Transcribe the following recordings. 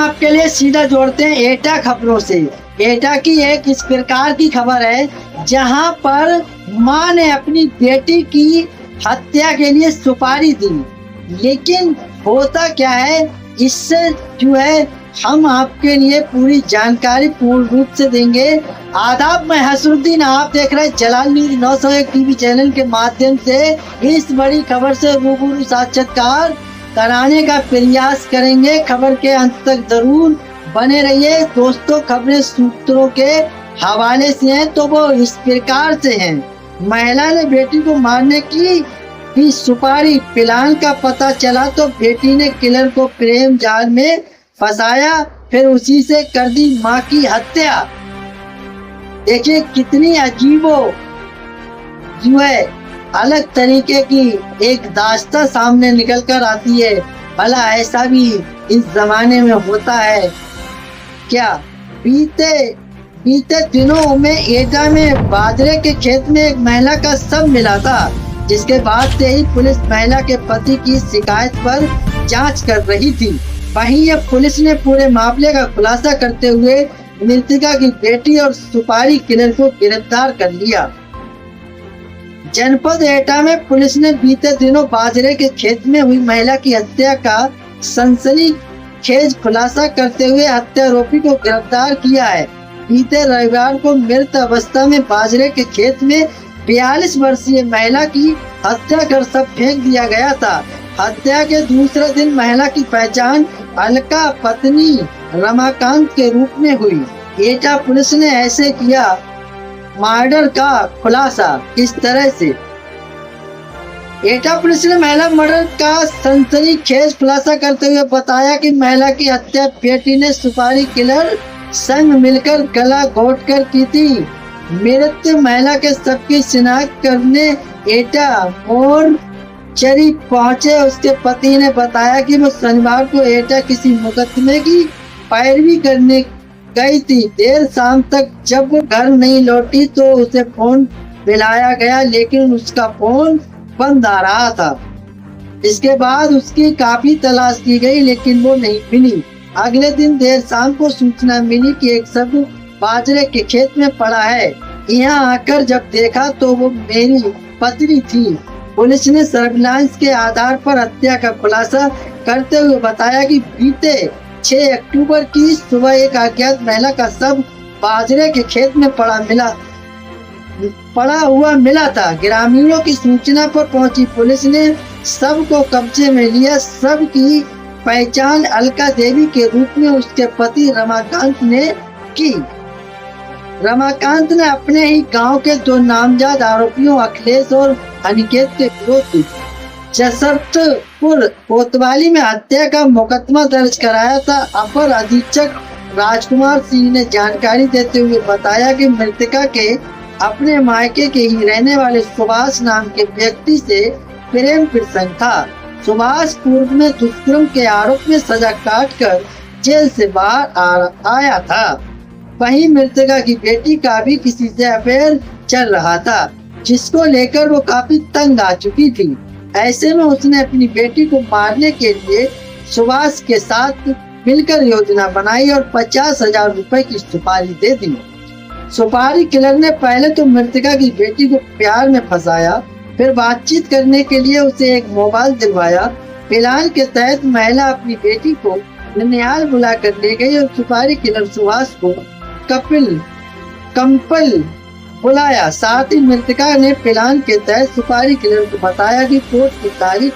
आपके लिए सीधा जोड़ते हैं एटा खबरों से। एटा की एक इस प्रकार की खबर है जहां पर मां ने अपनी बेटी की हत्या के लिए सुपारी दी, लेकिन होता क्या है, इससे जो है हम आपके लिए पूरी जानकारी पूर्ण रूप से देंगे। आदाब, मैं हसरुद्दीन, आप देख रहे हैं जलाल न्यूज 901 टीवी चैनल के माध्यम से इस बड़ी खबर से रूबरू साक्षात्कार कराने का प्रयास करेंगे। खबर के अंत तक जरूर बने रहिए दोस्तों। खबरें सूत्रों के हवाले से हैं तो वो इस प्रकार से हैं। महिला ने बेटी को मारने की सुपारी पिलाने का पता चला तो बेटी ने किलर को प्रेम जाल में फंसाया, फिर उसी से कर दी मां की हत्या। देखिए कितनी अजीबो जो है अलग तरीके की एक दास्तां सामने निकल कर आती है। भला ऐसा भी इस जमाने में होता है क्या? बीते दिनों में एटा में बाजरे के खेत में एक महिला का शव मिला था, जिसके बाद से ही पुलिस महिला के पति की शिकायत पर जांच कर रही थी। वहीं अब पुलिस ने पूरे मामले का खुलासा करते हुए मृतका की बेटी और सुपारी किलर को गिरफ्तार कर लिया। जनपद एटा में पुलिस ने बीते दिनों बाजरे के खेत में हुई महिला की हत्या का सनसनीखेज खुलासा करते हुए हत्यारोपी को गिरफ्तार किया है। बीते रविवार को मृत अवस्था में बाजरे के खेत में 42 वर्षीय महिला की हत्या कर शव फेंक दिया गया था। हत्या के दूसरे दिन महिला की पहचान अलका पत्नी रमाकांत के रूप में हुई। एटा पुलिस ने ऐसे किया मर्डर का खुलासा। इस तरह से एटा पुलिस ने महिला मर्डर का सनसनीखेज खुलासा करते हुए बताया कि महिला की हत्या बेटी ने सुपारी किलर संग मिलकर गला घोटकर की थी। मृत महिला के शव की शिनाख्त करने एटा और चरी पहुंचे उसके पति ने बताया कि वो शनिवार को एटा किसी मुकदमे की पैरवी करने गई थी। देर शाम तक जब वो घर नहीं लौटी तो उसे फोन मिलाया गया, लेकिन उसका फोन बंद आ रहा था। इसके बाद उसकी काफी तलाश की गई, लेकिन वो नहीं मिली। अगले दिन देर शाम को सूचना मिली कि एक शव बाजरे के खेत में पड़ा है। यहाँ आकर जब देखा तो वो मेरी पत्नी थी। पुलिस ने सर्विलांस के आधार पर हत्या का खुलासा करते हुए बताया कि बीते 6 अक्टूबर की सुबह एक अज्ञात महिला का शव बाजरे के खेत में पड़ा हुआ मिला था। ग्रामीणों की सूचना पर पहुंची पुलिस ने शव को कब्जे में लिया। शव की पहचान अलका देवी के रूप में उसके पति रमाकांत ने की। रमाकांत ने अपने ही गांव के 2 नामजद आरोपियों अखिलेश और अनिकेत के विरुद्ध जसरतपुर कोतवाली में हत्या का मुकदमा दर्ज कराया था। अपर अधीक्षक राजकुमार सिंह ने जानकारी देते हुए बताया कि मृतका के अपने मायके के ही रहने वाले सुभाष नाम के व्यक्ति से प्रेम प्रसंग था। सुभाष पूर्व में दुष्कर्म के आरोप में सजा काटकर जेल से बाहर आया था। वहीं मृतका की बेटी का भी किसी से अफेयर चल रहा था, जिसको लेकर वो काफी तंग आ चुकी थी। ऐसे में उसने अपनी बेटी को मारने के लिए सुभाष के साथ मिलकर योजना बनाई और 50,000 रुपए की सुपारी दे दी। सुपारी किलर ने पहले तो मृतका की बेटी को प्यार में फंसाया, फिर बातचीत करने के लिए उसे एक मोबाइल दिलवाया। प्लान के तहत महिला अपनी बेटी को ननिहाल बुलाकर ले गई और सुपारी किलर सुभाष को कंपल बुलाया। साथ ही मृतका ने प्लान के तहत सुपारी किलर को बताया कि कोर्ट की तारीख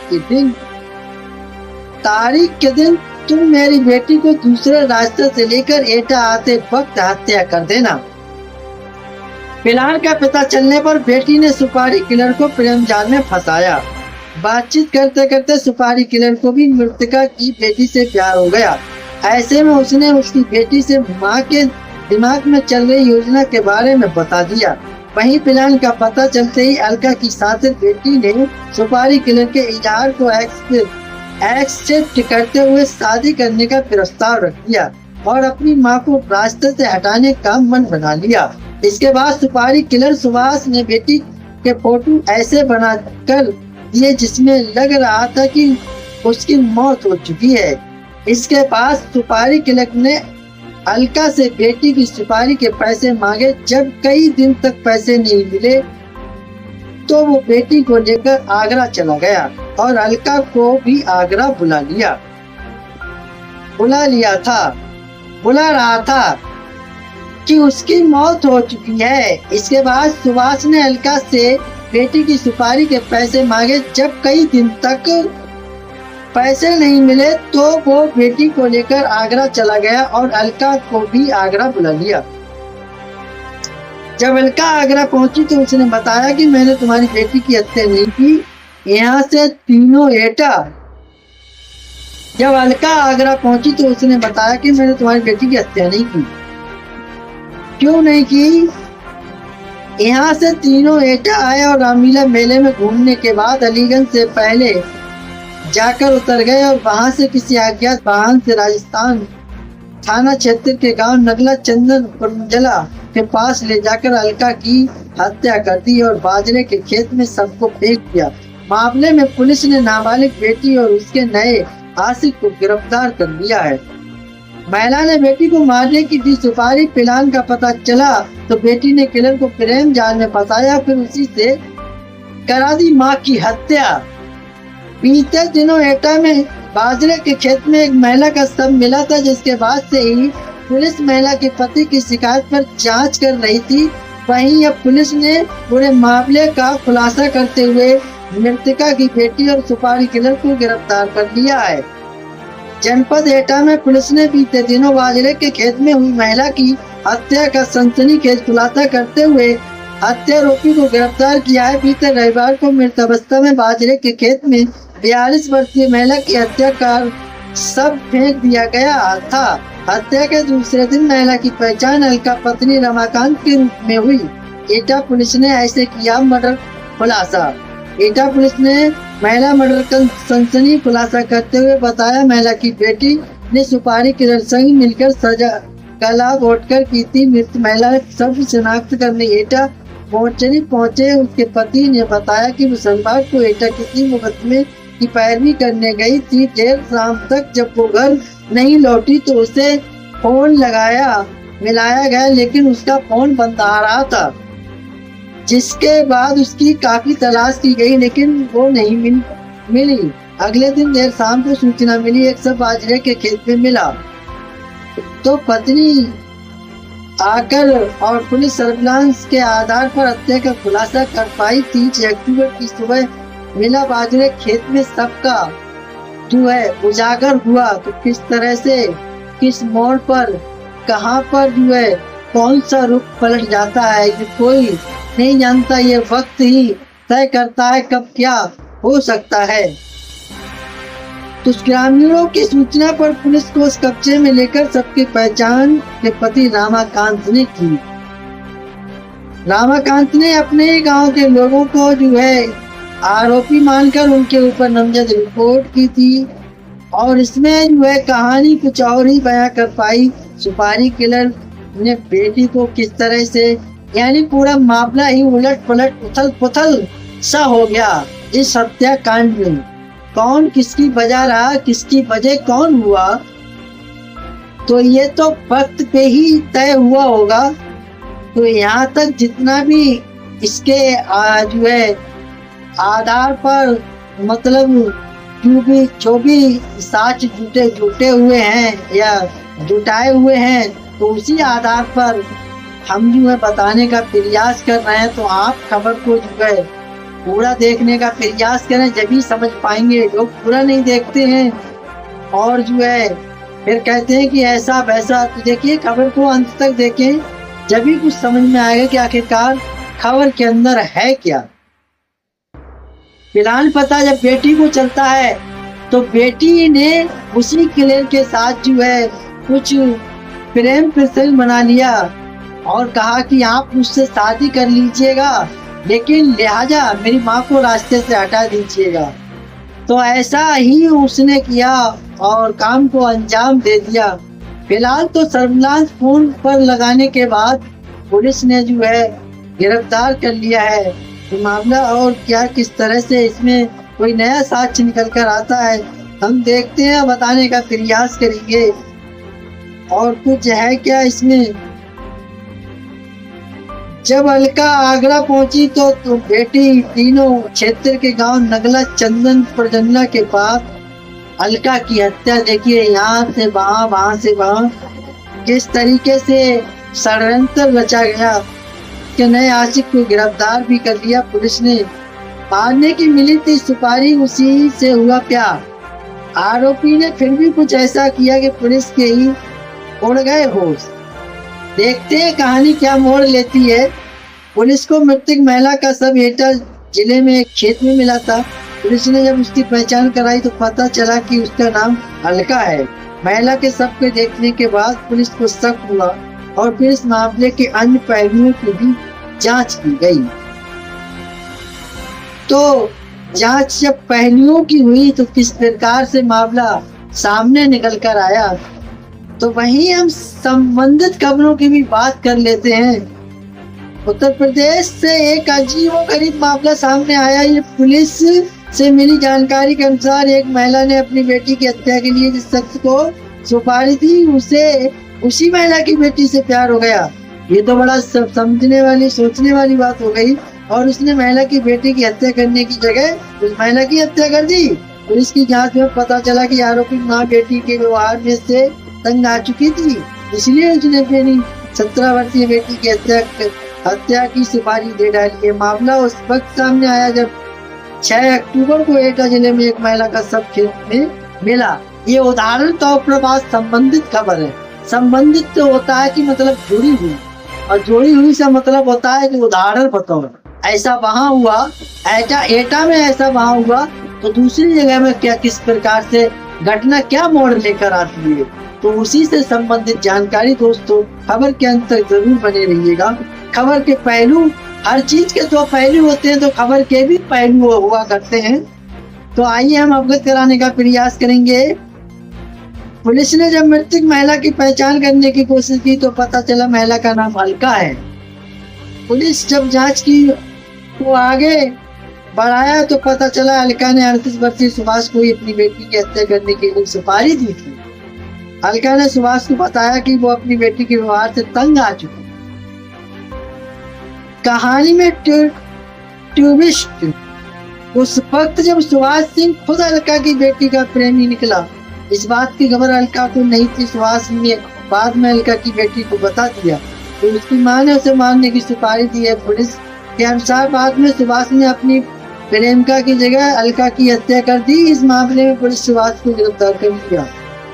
के दिन तुम मेरी बेटी को दूसरे रास्ते से लेकर एटा आते वक्त हत्या कर देना। प्लान का पता चलने पर बेटी ने सुपारी किलर को प्रेम जाल में फंसाया। बातचीत करते करते सुपारी किलर को भी मृतका की बेटी से प्यार हो गया। ऐसे में उसने उसकी बेटी से मां के दिमाग में चल रही योजना के बारे में बता दिया। वहीं प्लान का पता चलते ही अलका की साथ बेटी ने सुपारी किलर के इजहार को एक्सेप्ट करते हुए शादी करने का प्रस्ताव रख दिया और अपनी मां को रास्ते से हटाने का मन बना लिया। इसके बाद सुपारी किलर सुभाष ने बेटी के फोटो ऐसे बनाकर दिए जिसमें लग रहा था कि उसकी मौत हो चुकी है। इसके पास सुपारी क्लर्क ने अलका से बेटी की सुपारी के पैसे मांगे। जब कई दिन तक पैसे नहीं मिले तो वो बेटी को लेकर आगरा चला गया और अलका को भी आगरा बुला रहा था कि उसकी मौत हो चुकी है। इसके बाद सुभाष ने अलका से बेटी की सुपारी के पैसे मांगे। जब कई दिन तक पैसे नहीं मिले तो वो बेटी को लेकर आगरा चला गया और अलका को भी आगरा बुला लिया। जब अलका आगरा पहुंची तो उसने बताया कि मैंने तुम्हारी बेटी की हत्या नहीं की, यहाँ से तीनों एटा। जब अलका आगरा पहुंची तो उसने बताया कि मैंने तुम्हारी बेटी की हत्या नहीं की। क्यों नहीं की? यहाँ से तीनों एटा आए और रामलीला मेले में घूमने के बाद अलीगंज से पहले जाकर उतर गए और वहां से किसी अज्ञात वाहन से राजस्थान थाना क्षेत्र के गांव नगला चंदन पुरंजला के पास ले जाकर अलका की हत्या कर दी और बाजरे के खेत में सबको फेंक दिया। मामले में पुलिस ने नाबालिग बेटी और उसके नए आशिक को गिरफ्तार कर लिया है। महिला ने बेटी को मारने की दी सुपारी पिलान का पता चला तो बेटी ने किलर को प्रेम जाल में फंसाया, फिर उसी से करा दी मां की हत्या। बीते दिनों एटा में बाजरे के खेत में एक महिला का शव मिला था, जिसके बाद से ही पुलिस महिला के पति की शिकायत पर जांच कर रही थी। वहीं अब पुलिस ने पूरे मामले का खुलासा करते हुए मृतका की बेटी और सुपारी किलर को गिरफ्तार कर लिया है। जनपद एटा में पुलिस ने बीते दिनों बाजरे के खेत में हुई महिला की हत्या का सनसनीखेज खुलासा करते हुए हत्यारोपी को गिरफ्तार किया है। बीते रविवार को मृत अवस्था में बाजरे के खेत में 42 वर्षीय महिला की हत्या कर शव फेंक दिया गया था। हत्या के दूसरे दिन महिला की पहचान अलका पत्नी रमाकांत के रूप में हुई। एटा पुलिस ने ऐसे किया मर्डर खुलासा। एटा पुलिस ने महिला मर्डर का सनसनी खुलासा करते हुए बताया, महिला की बेटी ने सुपारी के संग मिलकर सजा का लाभ उठकर की थी। मृत महिला सब शिनाख्त करने एटा पहुंचे। उसके पति ने बताया कि वो शनिवार को एटा किसी मुकदमे की पैरवी करने गई थी। देर शाम तक जब वो घर नहीं लौटी तो उसे फोन मिलाया गया, लेकिन उसका फोन बंद आ रहा था, जिसके बाद उसकी काफी तलाश की गई लेकिन वो नहीं मिली। अगले दिन देर शाम को सूचना मिली एक शव बाजरे के खेत में मिला तो पत्नी आकर और पुलिस सर्विलांस के आधार पर हत्या का खुलासा कर पाई। 30 अक्टूबर की सुबह मिला बाजरे खेत में सबका जो है उजागर हुआ। तो किस तरह से, किस मोड़ पर, कहां पर जो है कौन सा रुख पलट जाता है कि कोई नहीं जानता। ये वक्त ही तय करता है कब क्या हो सकता है। तो ग्रामीणों की सूचना पर पुलिस को उस कब्जे में लेकर सबकी पहचान के पति रामाकांत ने की। रामाकांत ने अपने गांव के लोगों को जो है आरोपी मानकर उनके ऊपर नामजद रिपोर्ट की थी और इसमें जो है कहानी कुछ और ही बयां कर पाई। सुपारी किलर ने बेटी को किस तरह से, यानी पूरा मामला ही उलट पलट उथल पुथल सा हो गया। इस हत्याकांड में कौन किसकी वजह रहा, किसकी वजह कौन हुआ, तो ये तो वक्त पे ही तय हुआ होगा। तो यहाँ तक जितना भी इसके जो है आधार पर मतलब जो भी साक्ष्य जुटे हुए हैं या जुटाए हुए हैं, तो उसी आधार पर हम जो है बताने का प्रयास कर रहे हैं। तो आप खबर को जो है पूरा देखने का प्रयास करें, जब ही समझ पाएंगे। लोग पूरा नहीं देखते हैं और जो है फिर कहते हैं कि ऐसा वैसा। तो देखिए खबर को अंत तक देखें, जब भी कुछ समझ में आएगा कि आखिरकार खबर के अंदर है क्या। फिलहाल पता जब बेटी को चलता है तो बेटी ने उसी किलर के साथ जो है कुछ प्रेम प्रसंग बना लिया और कहा कि आप मुझसे शादी कर लीजिएगा, लेकिन लिहाजा मेरी माँ को रास्ते से हटा दीजिएगा। तो ऐसा ही उसने किया और काम को अंजाम दे दिया। फिलहाल तो सर्विलांस फोन पर लगाने के बाद पुलिस ने जो है गिरफ्तार कर लिया है। तो मामला और क्या किस तरह से इसमें कोई नया साक्ष्य निकल कर आता है हम देखते हैं, बताने का प्रयास करेंगे और कुछ है क्या इसमें। जब अलका आगरा पहुंची तो बेटी तीनों क्षेत्र के गांव नगला चंदन प्रजन्ना के पास अलका की हत्या, देखिए यहाँ से वहां, वहां से वहां, किस तरीके से षड्यंत्र रचा गया कि नए आशिक को गिरफ्तार भी कर लिया पुलिस ने। मारने की मिली थी सुपारी, उसी से हुआ प्यार। आरोपी ने फिर भी कुछ ऐसा किया कि पुलिस के ही उड़ गए होश। देखते हैं कहानी क्या मोड़ लेती है। पुलिस को मृतक महिला का शव एटा जिले में एक खेत में मिला था। पुलिस ने जब उसकी पहचान कराई तो पता चला कि उसका नाम अलका है। महिला के शव को देखने के बाद पुलिस को शक हुआ और फिर इस मामले के अन्य पहलुओं की भी जांच की गई। तो जांच जब पहलुओं की हुई तो किस प्रकार से मामला सामने निकल कर आया, तो वहीं हम संबंधित खबरों की भी बात कर लेते हैं। उत्तर प्रदेश से एक अजीबोगरीब मामला सामने आया। ये पुलिस से मिली जानकारी के अनुसार एक महिला ने अपनी बेटी की हत्या के लिए जिस शख्स को सुपारी दी, उसे उसी महिला की बेटी से प्यार हो गया। ये तो बड़ा समझने वाली, सोचने वाली बात हो गई। और उसने महिला की बेटी की हत्या करने की जगह उस महिला की हत्या कर दी। पुलिस की जांच में पता चला कि आरोपी माँ बेटी के व्यवहार में से तंग आ चुकी थी, इसलिए उसने अपनी 17 वर्षीय बेटी की हत्या की सुपारी दे डाली। मामला उस वक्त सामने आया जब 6 अक्टूबर को एटा जिले में एक महिला का शव खेत में मिला। ये उदाहरण तौर पर बात संबंधित खबर है। संबंधित तो होता है कि मतलब जुड़ी हुई, और जुड़ी हुई से मतलब होता है कि उदाहरण बताओ ऐसा वहां हुआ, एटा में ऐसा वहां हुआ, तो दूसरी जगह में क्या किस प्रकार से घटना क्या मोड़ लेकर आती है, तो उसी से संबंधित जानकारी दोस्तों खबर के अंत तक जरूर बने रहिएगा। खबर के पहलू, हर चीज के 2 पहलू होते हैं, तो खबर के भी पहलू हुआ करते हैं। तो आइए हम अवगत कराने का प्रयास करेंगे। पुलिस ने जब मृतक महिला की पहचान करने की कोशिश की तो पता चला महिला का नाम अलका है। पुलिस जब जांच की को आगे बढ़ाया तो पता चला अलका ने 38 वर्षीय सुभाष को अपनी बेटी की हत्या करने के लिए सुपारी दी थी। अलका ने सुभाष को बताया कि वो अपनी बेटी के व्यवहार से तंग आ चुकी। कहानी में ट्विस्ट, उस वक्त जब सुभाष सिंह खुद अलका की बेटी का प्रेमी निकला। इस बात की खबर अलका को नहीं थी। सुभाष ने बाद में अलका की बेटी को बता दिया तो उसकी मां ने उसे मारने की सुपारी दी है। पुलिस के अनुसार बाद में सुभाष ने अपनी प्रेमिका की जगह अलका की हत्या कर दी। इस मामले में पुलिस सुभाष को गिरफ्तार कर लिया,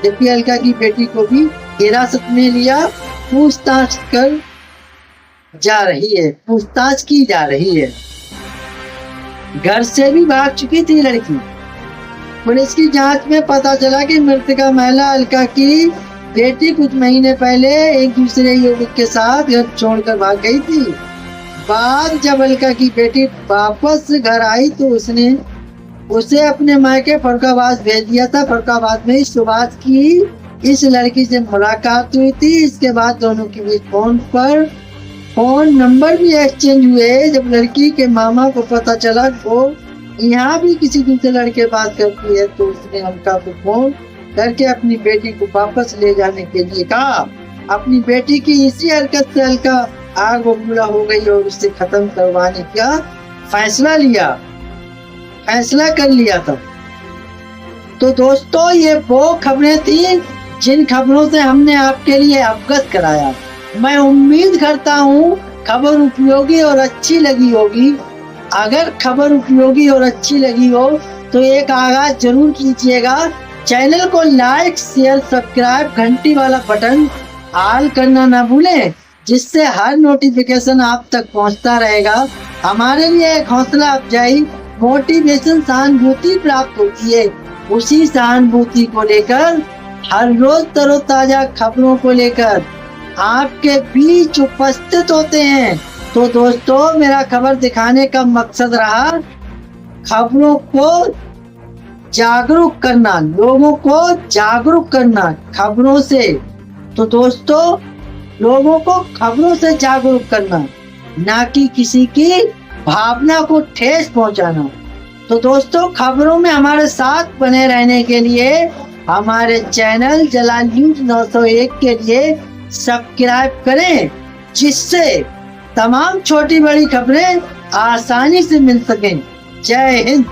जबकि अलका की बेटी को भी हिरासत में लिया। पूछताछ की जा रही है। घर से भी भाग चुकी थी लड़की। पुलिस की जांच में पता चला कि मृतका महिला अलका की बेटी कुछ महीने पहले एक दूसरे युवक के साथ घर छोड़कर भाग गई थी। बाद जब अलका की बेटी वापस घर आई तो उसने उसे अपने मायके फरुखाबाद भेज दिया था। फरुखाबाद में सुभाष की इस लड़की से मुलाकात हुई थी। इसके बाद दोनों के बीच फोन नंबर भी एक्सचेंज हुए। जब लड़की के मामा को पता चला वो यहाँ भी किसी दूसरे लड़के बात करती है तो उसने अलका को फोन करके अपनी बेटी को वापस ले जाने के लिए कहा। अपनी बेटी की इसी हरकत से अलका आग बबूला हो गई और उससे खत्म करवाने का फैसला कर लिया था। तो दोस्तों ये वो खबरें थी जिन खबरों से हमने आपके लिए अवगत कराया। मैं उम्मीद करता हूँ खबर उपयोगी और अच्छी लगी होगी। अगर खबर उपयोगी और अच्छी लगी हो तो एक आगाज जरूर कीजिएगा। चैनल को लाइक, शेयर, सब्सक्राइब, घंटी वाला बटन ऑल करना ना भूलें, जिससे हर नोटिफिकेशन आप तक पहुंचता रहेगा। हमारे लिए एक हौसला अफजाई, मोटिवेशन, सहानुभूति प्राप्त होती है। उसी सहानुभूति को लेकर हर रोज तरोताजा खबरों को लेकर आपके बीच उपस्थित होते हैं। तो दोस्तों मेरा खबर दिखाने का मकसद रहा खबरों को जागरूक करना, लोगों को जागरूक करना खबरों से। तो दोस्तों लोगों को खबरों से जागरूक करना, ना कि किसी की भावना को ठेस पहुंचाना। तो दोस्तों, खबरों में हमारे साथ बने रहने के लिए हमारे चैनल जलाल न्यूज 901 के लिए सब्सक्राइब करें, जिससे तमाम छोटी बड़ी खबरें आसानी से मिल सकें। जय हिंद।